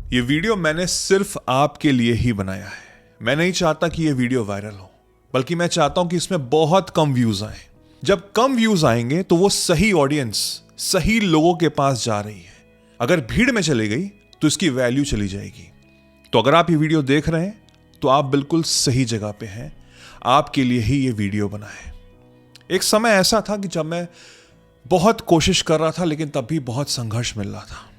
ये वीडियो मैंने सिर्फ आपके लिए ही बनाया है। मैं नहीं चाहता कि ये वीडियो वायरल हो, बल्कि मैं चाहता हूं कि इसमें बहुत कम व्यूज आए। जब कम व्यूज आएंगे तो वो सही ऑडियंस, सही लोगों के पास जा रही है। अगर भीड़ में चली गई तो इसकी वैल्यू चली जाएगी। तो अगर आप ये वीडियो देख रहे हैं तो आप बिल्कुल सही जगह पे हैं। आपके लिए ही ये वीडियो बना है। एक समय ऐसा था कि जब मैं बहुत कोशिश कर रहा था, लेकिन तब भी बहुत संघर्ष मिल रहा था।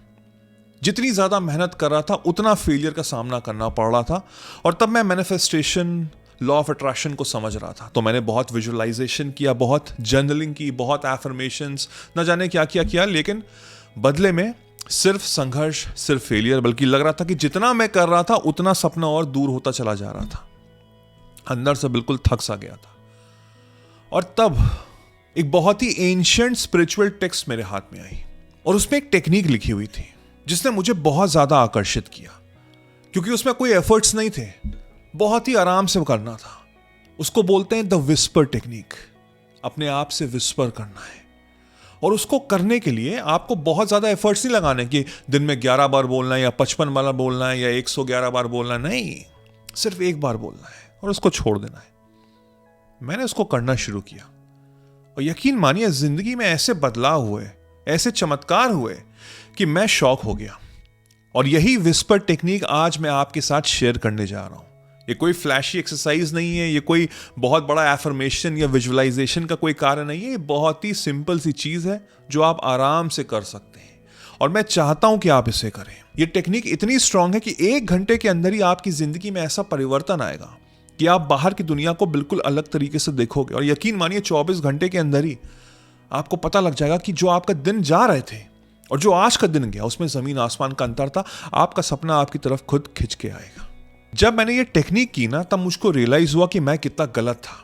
जितनी ज्यादा मेहनत कर रहा था उतना फेलियर का सामना करना पड़ रहा था। और तब मैं मैनिफेस्टेशन, लॉ ऑफ अट्रैक्शन को समझ रहा था। तो मैंने बहुत विजुअलाइजेशन किया, बहुत जर्नलिंग की, बहुत एफर्मेशंस, न जाने क्या किया, लेकिन बदले में सिर्फ संघर्ष, सिर्फ फेलियर। बल्कि लग रहा था कि जितना मैं कर रहा था उतना सपना और दूर होता चला जा रहा था। अंदर से बिल्कुल थक सा गया था। और तब एक बहुत ही एंशिएंट स्पिरिचुअल टेक्स्ट मेरे हाथ में आई और उसमें एक टेक्निक लिखी हुई थी जिसने मुझे बहुत ज्यादा आकर्षित किया, क्योंकि उसमें कोई एफर्ट्स नहीं थे, बहुत ही आराम से करना था। उसको बोलते हैं द विस्पर टेक्निक। अपने आप से विस्पर करना है, और उसको करने के लिए आपको बहुत ज्यादा एफर्ट्स नहीं लगाने कि दिन में 11 बार बोलना है या 55 बार बोलना है या 111 बार बोलना है। नहीं, सिर्फ एक बार बोलना है और उसको छोड़ देना है। मैंने उसको करना शुरू किया और यकीन मानिए जिंदगी में ऐसे बदलाव हुए, ऐसे चमत्कार हुए कि मैं शॉक हो गया। और यही विस्पर टेक्निक आज मैं आपके साथ शेयर करने जा रहा हूं। ये कोई फ्लैशी एक्सरसाइज नहीं है, ये कोई बहुत बड़ा एफर्मेशन या विजुअलाइजेशन का कोई कार्य नहीं है। ये बहुत ही सिंपल सी चीज है जो आप आराम से कर सकते हैं, और मैं चाहता हूं कि आप इसे करें। ये टेक्निक इतनी स्ट्रांग है कि 1 घंटे के अंदर ही आपकी जिंदगी में ऐसा परिवर्तन आएगा कि आप बाहर की दुनिया को बिल्कुल अलग तरीके से देखोगे। और यकीन मानिए 24 घंटे के अंदर ही आपको पता लग जाएगा कि जो आपका दिन जा रहे थे और जो आज का दिन गया उसमें जमीन आसमान का अंतर था। आपका सपना आपकी तरफ खुद खिंच के आएगा। जब मैंने ये टेक्निक की ना, तब मुझको रियलाइज हुआ कि मैं कितना गलत था।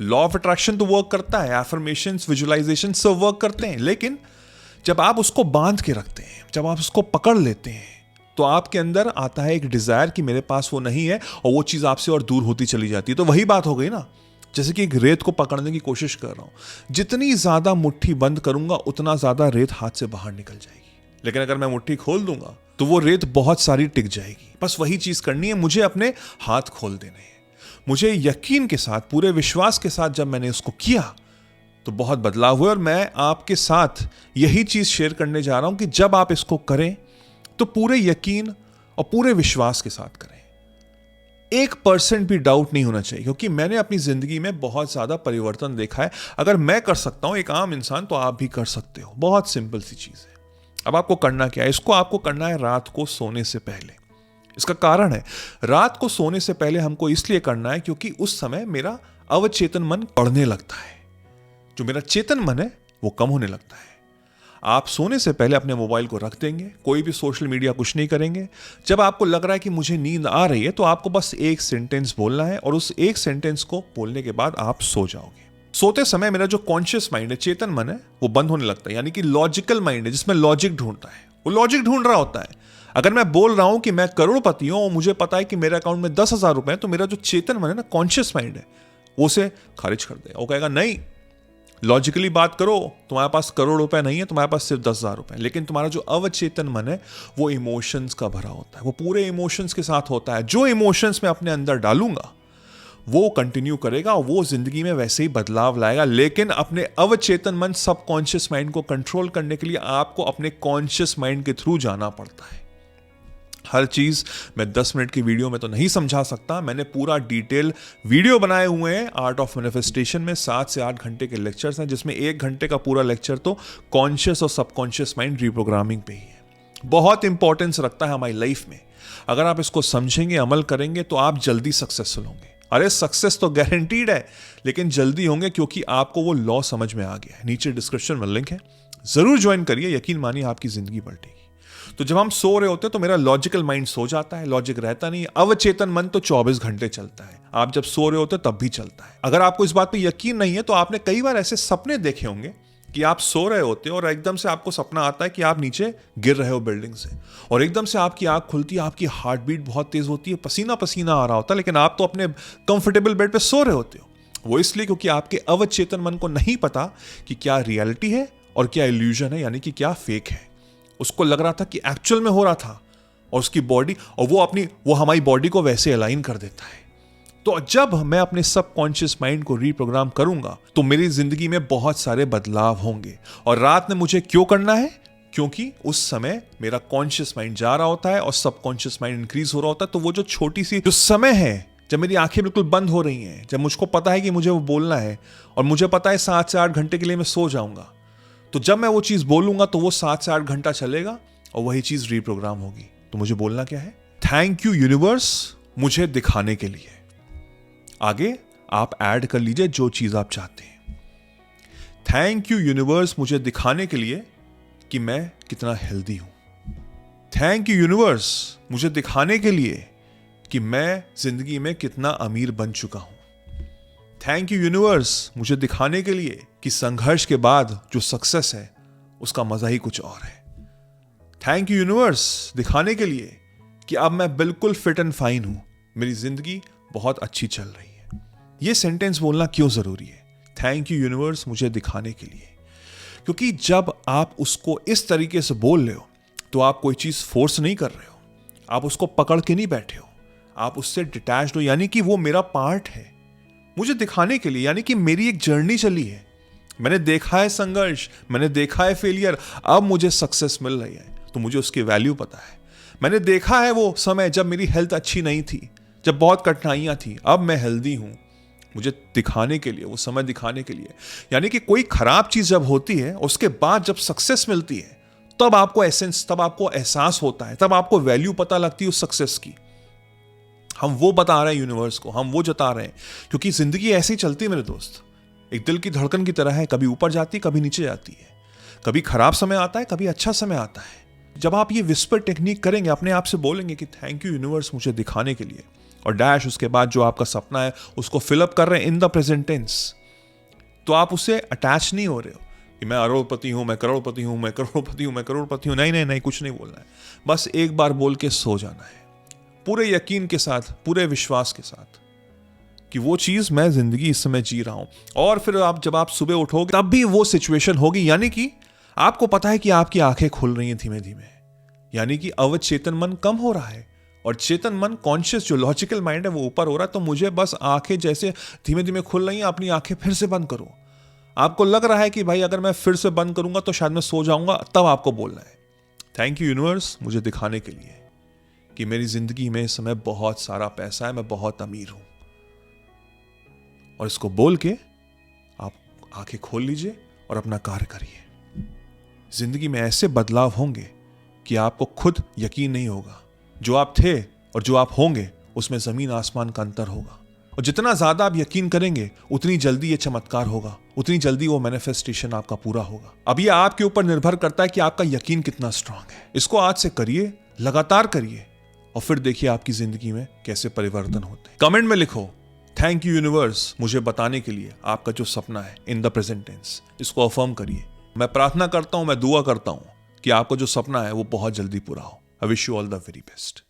लॉ ऑफ अट्रैक्शन तो वर्क करता है, एफर्मेशंस, विजुअलाइजेशन सब वर्क करते हैं, लेकिन जब आप उसको बांध के रखते हैं, जब आप उसको पकड़ लेते हैं, तो आपके अंदर आता है एक डिजायर कि मेरे पास वो नहीं है, और वो चीज आपसे और दूर होती चली जाती है। तो वही बात हो गई ना, जैसे कि एक रेत को पकड़ने की कोशिश कर रहा हूं। जितनी ज्यादा मुट्ठी बंद करूंगा उतना ज्यादा रेत हाथ से बाहर निकल जाएगी, लेकिन अगर मैं मुट्ठी खोल दूंगा तो वो रेत बहुत सारी टिक जाएगी। बस वही चीज करनी है, मुझे अपने हाथ खोल देने हैं। मुझे यकीन के साथ, पूरे विश्वास के साथ जब मैंने उसको किया तो बहुत बदलाव हुए। और मैं आपके साथ यही चीज शेयर करने जा रहा हूं कि जब आप इसको करें तो पूरे यकीन और पूरे विश्वास के साथ करें। 1% भी डाउट नहीं होना चाहिए, क्योंकि मैंने अपनी जिंदगी में बहुत ज्यादा परिवर्तन देखा है। अगर मैं कर सकता हूं, एक आम इंसान, तो आप भी कर सकते हो। बहुत सिंपल सी चीज है। अब आपको करना क्या है? इसको आपको करना है रात को सोने से पहले। इसका कारण है, रात को सोने से पहले हमको इसलिए करना है क्योंकि उस समय मेरा अवचेतन मन पढ़ने लगता है। जो मेरा चेतन मन है वो कम होने लगता है। आप सोने से पहले अपने मोबाइल को रख देंगे, कोई भी सोशल मीडिया कुछ नहीं करेंगे। जब आपको लग रहा है कि मुझे नींद आ रही है, तो आपको बस एक सेंटेंस बोलना है, और उस एक सेंटेंस को बोलने के बाद आप सो जाओगे। सोते समय मेरा जो कॉन्शियस माइंड है, चेतन मन है, वो बंद होने लगता है। यानी कि लॉजिकल माइंड है, जिसमें लॉजिक ढूंढता है, वो लॉजिक ढूंढ रहा होता है। अगर मैं बोल रहा हूं कि मैं करोड़पति हूं और मुझे पता है कि मेरे अकाउंट में 10,000 रुपए हैं, तो मेरा जो चेतन मन है ना, कॉन्शियस माइंड है, वो उसे खारिज कर देगा। वो कहेगा नहीं, लॉजिकली बात करो, तुम्हारे पास करोड़ रुपए नहीं है, तुम्हारे पास सिर्फ 10,000 रुपए। लेकिन तुम्हारा जो अवचेतन मन है वो इमोशंस का भरा होता है, वो पूरे इमोशंस के साथ होता है। जो इमोशंस मैं अपने अंदर डालूंगा वो कंटिन्यू करेगा, और वो जिंदगी में वैसे ही बदलाव लाएगा। लेकिन अपने अवचेतन मन, सबकॉन्शियस माइंड को कंट्रोल करने के लिए आपको अपने कॉन्शियस माइंड के थ्रू जाना पड़ता है। हर चीज मैं 10 मिनट की वीडियो में तो नहीं समझा सकता। मैंने पूरा डिटेल वीडियो बनाए हुए हैं आर्ट ऑफ मैनिफेस्टेशन में। 7 से 8 घंटे के लेक्चर्स हैं, जिसमें 1 घंटे का पूरा लेक्चर तो कॉन्शियस और सबकॉन्शियस माइंड रिप्रोग्रामिंग पे ही है। बहुत इंपॉर्टेंस रखता है हमारी लाइफ में। अगर आप इसको समझेंगे, अमल करेंगे, तो आप जल्दी सक्सेसफुल होंगे। अरे सक्सेस तो गारंटीड है, लेकिन जल्दी होंगे क्योंकि आपको वो लॉ समझ में आ गया है। नीचे डिस्क्रिप्शन में लिंक है, जरूर ज्वाइन करिए। यकीन मानिए आपकी जिंदगी पलटेगी। तो जब हम सो रहे होते हैं तो मेरा लॉजिकल माइंड सो जाता है, लॉजिक रहता नहीं है। अवचेतन मन तो 24 घंटे चलता है। आप जब सो रहे होते तब भी चलता है। अगर आपको इस बात पे यकीन नहीं है तो आपने कई बार ऐसे सपने देखे होंगे कि आप सो रहे होते हो और एकदम से आपको सपना आता है कि आप नीचे गिर रहे हो बिल्डिंग से, और एकदम से आपकी आंख खुलती है, आपकी हार्ट बीट बहुत तेज होती है, पसीना पसीना आ रहा होता है, लेकिन आप तो अपने कंफर्टेबल बेड पे सो रहे होते हो। वो इसलिए क्योंकि आपके अवचेतन मन को नहीं पता कि क्या रियलिटी है और क्या इल्यूजन है, यानी कि क्या फेक है। उसको लग रहा था कि एक्चुअल में हो रहा था, और उसकी बॉडी, और वो हमारी बॉडी को वैसे अलाइन कर देता है। तो जब मैं अपने सबकॉन्शियस माइंड को रीप्रोग्राम करूंगा तो मेरी जिंदगी में बहुत सारे बदलाव होंगे। और रात में मुझे क्यों करना है? क्योंकि उस समय मेरा कॉन्शियस माइंड जा रहा होता है और सबकॉन्शियस माइंड इंक्रीज हो रहा होता है। तो वो जो छोटी सी जो समय है जब मेरी आंखें बिल्कुल बंद हो रही हैं, जब मुझको पता है कि मुझे वो बोलना है और मुझे पता है 7 से 8 घंटे के लिए मैं सो जाऊंगा, तो जब मैं वो चीज बोलूंगा तो वो 7 से 8 घंटा चलेगा और वही चीज रीप्रोग्राम होगी। तो मुझे बोलना क्या है? थैंक यू यूनिवर्स मुझे दिखाने के लिए। आगे आप ऐड कर लीजिए जो चीज आप चाहते हैं। थैंक यू यूनिवर्स मुझे दिखाने के लिए कि मैं कितना हेल्दी हूं। थैंक यू यूनिवर्स मुझे दिखाने के लिए कि मैं जिंदगी में कितना अमीर बन चुका हूं। थैंक यू यूनिवर्स मुझे दिखाने के लिए कि संघर्ष के बाद जो सक्सेस है उसका मजा ही कुछ और है। थैंक यू यूनिवर्स दिखाने के लिए कि अब मैं बिल्कुल फिट एंड फाइन हूं, मेरी जिंदगी बहुत अच्छी चल रही है। यह सेंटेंस बोलना क्यों जरूरी है? थैंक यू यूनिवर्स मुझे दिखाने के लिए, क्योंकि जब आप उसको इस तरीके से बोल रहे हो तो आप कोई चीज फोर्स नहीं कर रहे हो, आप उसको पकड़ के नहीं बैठे हो, आप उससे डिटैच्ड हो। यानी कि वो मेरा पार्ट है मुझे दिखाने के लिए, यानी कि मेरी एक जर्नी चली है, मैंने देखा है संघर्ष, मैंने देखा है फेलियर, अब मुझे सक्सेस मिल रही है तो मुझे उसकी वैल्यू पता है। मैंने देखा है वो समय जब मेरी हेल्थ अच्छी नहीं थी, जब बहुत कठिनाइयां थी, अब मैं हेल्दी हूं, मुझे दिखाने के लिए, वो समय दिखाने के लिए। यानी कि कोई खराब चीज जब होती है उसके बाद जब सक्सेस मिलती है तब आपको एसेंस, तब आपको एहसास होता है, तब आपको वैल्यू पता लगती है उस सक्सेस की। हम वो बता रहे हैं यूनिवर्स को, हम वो जता रहे हैं, क्योंकि जिंदगी ऐसे ही चलती है मेरे दोस्त, एक दिल की धड़कन की तरह है, कभी ऊपर जाती है कभी नीचे जाती है, कभी खराब समय आता है कभी अच्छा समय आता है। जब आप ये विस्पर टेक्निक करेंगे, अपने आप से बोलेंगे कि थैंक यू यूनिवर्स मुझे दिखाने के लिए, और डैश उसके बाद जो आपका सपना है उसको फिलअप कर रहे हैं इन द प्रेजेंट टेंस, तो आप उससे अटैच नहीं हो रहे हो कि मैं अरबपति हूं, मैं करोड़पति हूं, मैं करोड़पति हूं, मैं करोड़पति हूं। नहीं नहीं नहीं, कुछ नहीं बोलना है, बस एक बार बोल के सो जाना है, पूरे यकीन के साथ, पूरे विश्वास के साथ कि वो चीज मैं जिंदगी इस समय जी रहा हूं। और फिर जब आप सुबह उठोगे तब भी वो सिचुएशन होगी, यानी कि आपको पता है कि आपकी आंखें खुल रही हैं धीमे धीमे, यानी कि अवचेतन मन कम हो रहा है और चेतन मन, कॉन्शियस जो लॉजिकल माइंड है वो ऊपर हो रहा है। तो मुझे बस आंखें जैसे धीमे धीमे खुल रही हैं, अपनी आंखें फिर से बंद करो। आपको लग रहा है कि भाई अगर मैं फिर से बंद करूंगा तो शायद मैं सो जाऊंगा, तब आपको बोलना है थैंक यू यूनिवर्स मुझे दिखाने के लिए कि मेरी जिंदगी में इस समय बहुत सारा पैसा है, मैं बहुत अमीर हूं। और इसको बोल के आप आंखें खोल लीजिए और अपना कार्य करिए। जिंदगी में ऐसे बदलाव होंगे कि आपको खुद यकीन नहीं होगा, जो आप थे और जो आप होंगे उसमें जमीन आसमान का अंतर होगा। और जितना ज्यादा आप यकीन करेंगे उतनी जल्दी ये चमत्कार होगा, उतनी जल्दी वो मैनिफेस्टेशन आपका पूरा होगा। अब ये आपके ऊपर निर्भर करता है कि आपका यकीन कितना स्ट्रांग है। इसको आज से करिए, लगातार करिए, और फिर देखिए आपकी जिंदगी में कैसे परिवर्तन होते हैं। कमेंट में लिखो थैंक यू यूनिवर्स मुझे बताने के लिए आपका जो सपना है इन द प्रेजेंट टेंस। इसको अफर्म करिए। मैं प्रार्थना करता हूं, मैं दुआ करता हूं कि आपको जो सपना है वो बहुत जल्दी पूरा हो। I wish you all the very best.